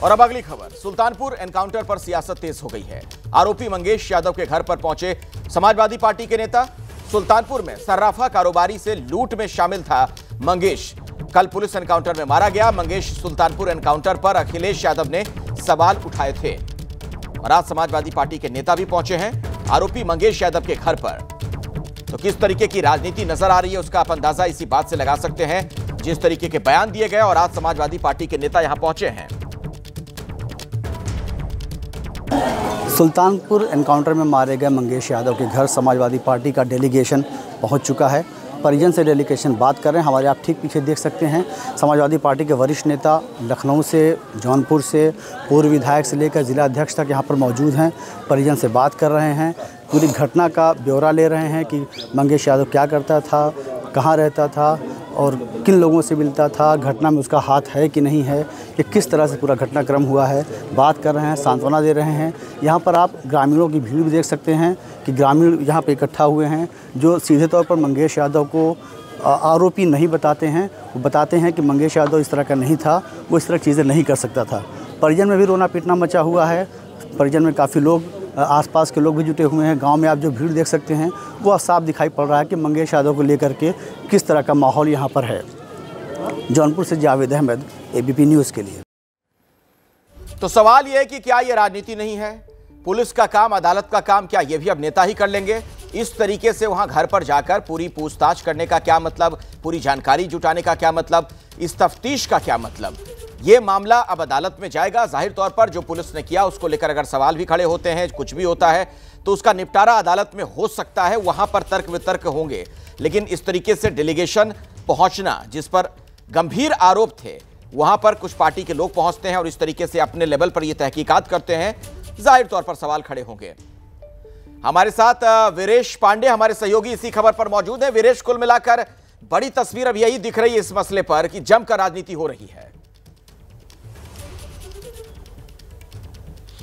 और अब अगली खबर, सुल्तानपुर एनकाउंटर पर सियासत तेज हो गई है। आरोपी मंगेश यादव के घर पर पहुंचे समाजवादी पार्टी के नेता। सुल्तानपुर में सर्राफा कारोबारी से लूट में शामिल था मंगेश। कल पुलिस एनकाउंटर में मारा गया मंगेश। सुल्तानपुर एनकाउंटर पर अखिलेश यादव ने सवाल उठाए थे और आज समाजवादी पार्टी के नेता भी पहुंचे हैं आरोपी मंगेश यादव के घर पर। तो किस तरीके की राजनीति नजर आ रही है उसका आप अंदाजा इसी बात से लगा सकते हैं, जिस तरीके के बयान दिए गए और आज समाजवादी पार्टी के नेता यहां पहुंचे हैं। सुल्तानपुर एनकाउंटर में मारे गए मंगेश यादव के घर समाजवादी पार्टी का डेलीगेशन पहुंच चुका है। परिजन से डेलीगेशन बात कर रहे हैं। हमारे आप ठीक पीछे देख सकते हैं समाजवादी पार्टी के वरिष्ठ नेता लखनऊ से, जौनपुर से, पूर्व विधायक से लेकर जिला अध्यक्ष तक यहाँ पर मौजूद हैं। परिजन से बात कर रहे हैं, पूरी घटना का ब्यौरा ले रहे हैं कि मंगेश यादव क्या करता था, कहाँ रहता था और किन लोगों से मिलता था, घटना में उसका हाथ है कि नहीं है, ये किस तरह से पूरा घटनाक्रम हुआ है, बात कर रहे हैं, सांत्वना दे रहे हैं। यहाँ पर आप ग्रामीणों की भीड़ भी देख सकते हैं कि ग्रामीण यहाँ पे इकट्ठा हुए हैं, जो सीधे तौर पर मंगेश यादव को आरोपी नहीं बताते हैं। वो बताते हैं कि मंगेश यादव इस तरह का नहीं था, वो इस तरह की चीज़ें नहीं कर सकता था। परिजन में भी रोना पीटना मचा हुआ है। परिजन में काफ़ी लोग, आसपास के लोग भी जुटे हुए हैं। गांव में आप जो भीड़ देख सकते हैं वो साफ दिखाई पड़ रहा है कि मंगेश यादव को लेकर के किस तरह का माहौल यहां पर है। जौनपुर से जावेद अहमद, एबीपी न्यूज़ के लिए। तो सवाल यह है कि क्या यह राजनीति नहीं है? पुलिस का काम, अदालत का काम, क्या यह भी अब नेता ही कर लेंगे? इस तरीके से वहां घर पर जाकर पूरी पूछताछ करने का क्या मतलब, पूरी जानकारी जुटाने का क्या मतलब, इस तफ्तीश का क्या मतलब? यह मामला अब अदालत में जाएगा। जाहिर तौर पर जो पुलिस ने किया उसको लेकर अगर सवाल भी खड़े होते हैं, कुछ भी होता है तो उसका निपटारा अदालत में हो सकता है, वहां पर तर्क वितर्क होंगे। लेकिन इस तरीके से डेलीगेशन पहुंचना, जिस पर गंभीर आरोप थे, वहां पर कुछ पार्टी के लोग पहुंचते हैं और इस तरीके से अपने लेवल पर यह तहकीकात करते हैं, जाहिर तौर पर सवाल खड़े होंगे। हमारे साथ वीरेश पांडे हमारे सहयोगी इसी खबर पर मौजूद है। वीरेश, कुल मिलाकर बड़ी तस्वीर अब यही दिख रही है इस मसले पर कि जमकर राजनीति हो रही है।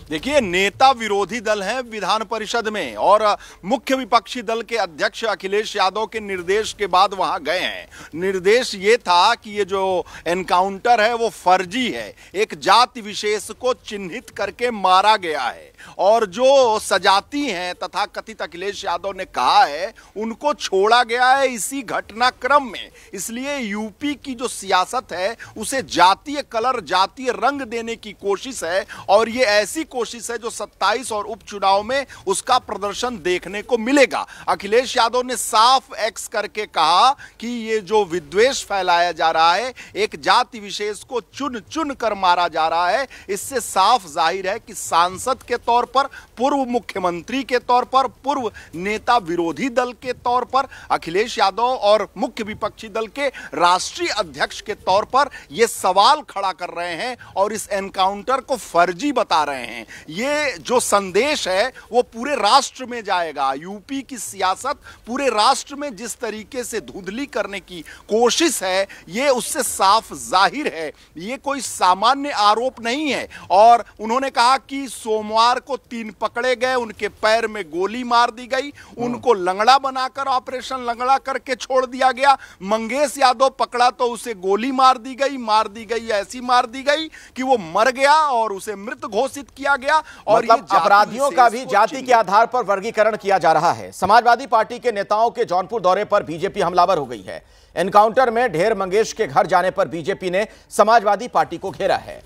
देखिए, नेता विरोधी दल हैं विधान परिषद में और मुख्य विपक्षी दल के अध्यक्ष अखिलेश यादव के निर्देश के बाद वहां गए हैं। निर्देश ये था कि ये जो एनकाउंटर है वो फर्जी है, एक जाति विशेष को चिन्हित करके मारा गया है और जो सजाती हैं तथा कथित अखिलेश यादव ने कहा है उनको छोड़ा गया है इसी घटनाक्रम में। इसलिए यूपी की जो सियासत है उसे जातीय कलर, जातीय रंग देने की कोशिश है और ये ऐसी कोशिश है जो 27 और उपचुनाव में उसका प्रदर्शन देखने को मिलेगा। अखिलेश यादव ने साफ एक्स करके कहा कि ये जो विद्वेष फैलाया जा रहा है, एक जाति विशेष को चुन चुन कर मारा जा रहा है, इससे साफ जाहिर है कि सांसद के तौर पर, पूर्व मुख्यमंत्री के तौर पर, पूर्व नेता विरोधी दल के तौर पर, अखिलेश यादव और मुख्य विपक्षी दल के राष्ट्रीय अध्यक्ष के तौर पर ये सवाल खड़ा कर रहे हैं और इस एनकाउंटर को फर्जी बता रहे हैं। ये जो संदेश है वो पूरे राष्ट्र में जाएगा। यूपी की सियासत पूरे राष्ट्र में जिस तरीके से धुंधली करने की कोशिश है, ये उससे साफ जाहिर है। ये कोई सामान्य आरोप नहीं है। और उन्होंने कहा कि सोमवार को 3 पकड़े गए, उनके पैर में गोली मार दी गई, उनको लंगड़ा बनाकर ऑपरेशन लंगड़ा करके छोड़ दिया गया। मंगेश यादव पकड़ा तो उसे गोली मार दी गई, ऐसी मार दी गई कि वो मर गया और उसे मृत घोषित किया गया। और मतलब अपराधियों का भी जाति के आधार पर वर्गीकरण किया जा रहा है। समाजवादी पार्टी के नेताओं के जौनपुर दौरे पर बीजेपी हमलावर हो गई है। एनकाउंटर में ढेर मंगेश के घर जाने पर बीजेपी ने समाजवादी पार्टी को घेरा है।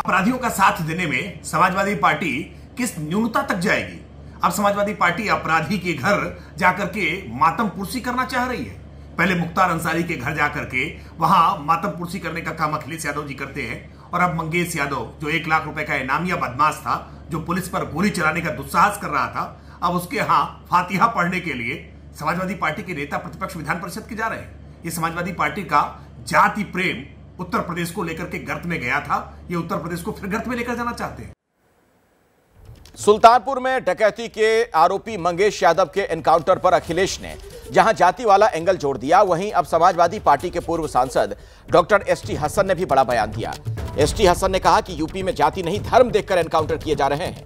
अपराधियों का साथ देने में समाजवादी पार्टी किस न्यूनता तक जाएगी? अब समाजवादी पार्टी अपराधी के घर जाकर के मातम पुरसी करना चाह रही है। पहले मुख्तार अंसारी के घर जाकर के वहां मातम पुरसी करने का काम अखिलेश यादव जी करते हैं और अब मंगेश यादव, जो 1 लाख रुपए का इनामिया बदमाश था, जो पुलिस पर गोली चलाने का दुस्साहस कर रहा था, अब उसके यहां फातिहा पढ़ने के लिए समाजवादी पार्टी के नेता प्रतिपक्ष विधान परिषद के जा रहे हैं। ये समाजवादी पार्टी का जाति प्रेम उत्तर प्रदेश को लेकर के गर्त में गया था, ये उत्तर प्रदेश को फिर गर्त में लेकर जाना चाहते हैं। सुल्तानपुर में डकैती के आरोपी मंगेश यादव के एनकाउंटर पर अखिलेश ने जहां जाति वाला एंगल जोड़ दिया, वहीं अब समाजवादी पार्टी के पूर्व सांसद डॉक्टर एसटी हसन ने भी बड़ा बयान दिया। एसटी हसन ने कहा कि यूपी में जाति नहीं, धर्म देखकर एनकाउंटर किए जा रहे हैं।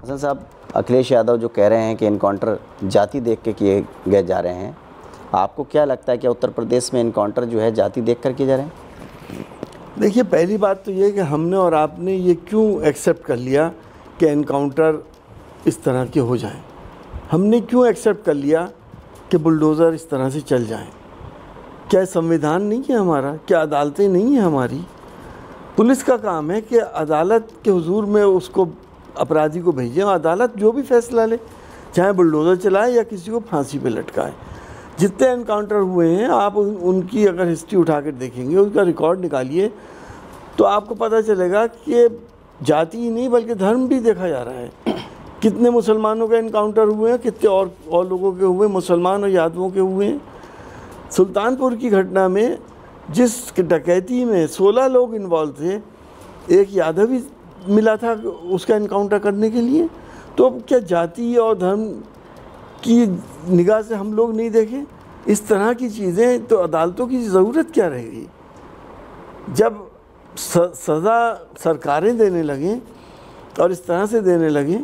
हसन साहब, अखिलेश यादव जो कह रहे हैं कि एनकाउंटर जाति देख के किए गए जा रहे हैं, आपको क्या लगता है कि उत्तर प्रदेश में इनकाउंटर जो है जाति देख कर किए जा रहे हैं? देखिए, पहली बात तो ये है कि हमने और आपने ये क्यों एक्सेप्ट कर लिया कि एनकाउंटर इस तरह के हो जाएं? हमने क्यों एक्सेप्ट कर लिया कि बुलडोज़र इस तरह से चल जाएं? क्या संविधान नहीं है हमारा? क्या अदालतें नहीं हैं हमारी? पुलिस का काम है कि अदालत के हुजूर में उसको अपराधी को भेजें और अदालत जो भी फैसला ले, चाहे बुलडोज़र चलाए या किसी को फांसी पे लटकाए। जितने एनकाउंटर हुए हैं आप उनकी अगर हिस्ट्री उठा कर देखेंगे, उसका रिकॉर्ड निकालिए, तो आपको पता चलेगा कि जाति ही नहीं बल्कि धर्म भी देखा जा रहा है। कितने मुसलमानों के एनकाउंटर हुए हैं, कितने और लोगों के हुए, मुसलमान और यादवों के हुए हैं। सुल्तानपुर की घटना में जिस डकैती में 16 लोग इन्वॉल्व थे, एक यादव ही मिला था उसका एनकाउंटर करने के लिए। तो क्या जाति और धर्म की निगाह से हम लोग नहीं देखें इस तरह की चीज़ें? तो अदालतों की ज़रूरत क्या रहेगी? जब सज़ा सरकारें देने लगें और इस तरह से देने लगें,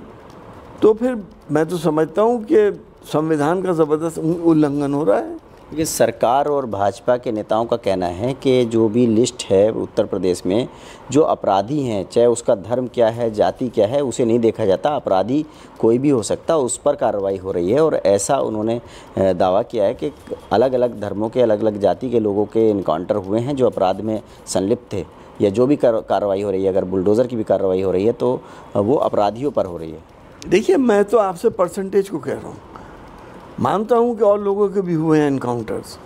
तो फिर मैं तो समझता हूँ कि संविधान का ज़बरदस्त उल्लंघन हो रहा है। क्योंकि सरकार और भाजपा के नेताओं का कहना है कि जो भी लिस्ट है उत्तर प्रदेश में, जो अपराधी हैं, चाहे उसका धर्म क्या है, जाति क्या है, उसे नहीं देखा जाता। अपराधी कोई भी हो सकता, उस पर कार्रवाई हो रही है। और ऐसा उन्होंने दावा किया है कि अलग अलग धर्मों के, अलग अलग जाति के लोगों के इनकाउंटर हुए हैं जो अपराध में संलिप्त थे, या जो भी कार्रवाई हो रही है, अगर बुलडोज़र की भी कार्रवाई हो रही है तो वो अपराधियों पर हो रही है। देखिए, मैं तो आपसे परसेंटेज को कह रहा हूँ। मानता हूँ कि और लोगों के भी हुए हैं एनकाउंटर्स।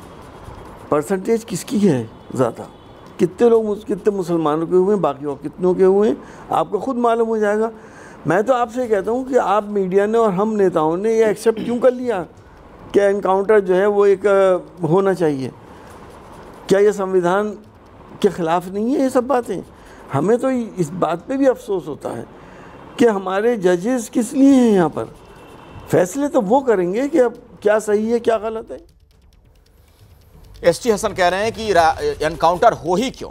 परसेंटेज किसकी है ज़्यादा? कितने मुसलमानों के हुए हैं, बाकी और कितनों के हुए हैं, आपको खुद मालूम हो जाएगा। मैं तो आपसे कहता हूँ कि आप मीडिया ने और हम नेताओं ने ये एक्सेप्ट क्यों कर लिया कि एनकाउंटर जो है वो एक होना चाहिए? क्या ये संविधान के ख़िलाफ़ नहीं है ये सब बातें? हमें तो इस बात पे भी अफसोस होता है कि हमारे जजेस किस लिए हैं यहाँ पर? फैसले तो वो करेंगे कि अब क्या सही है क्या गलत है। एसटी हसन कह रहे हैं कि एनकाउंटर हो ही क्यों,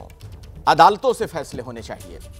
अदालतों से फैसले होने चाहिए।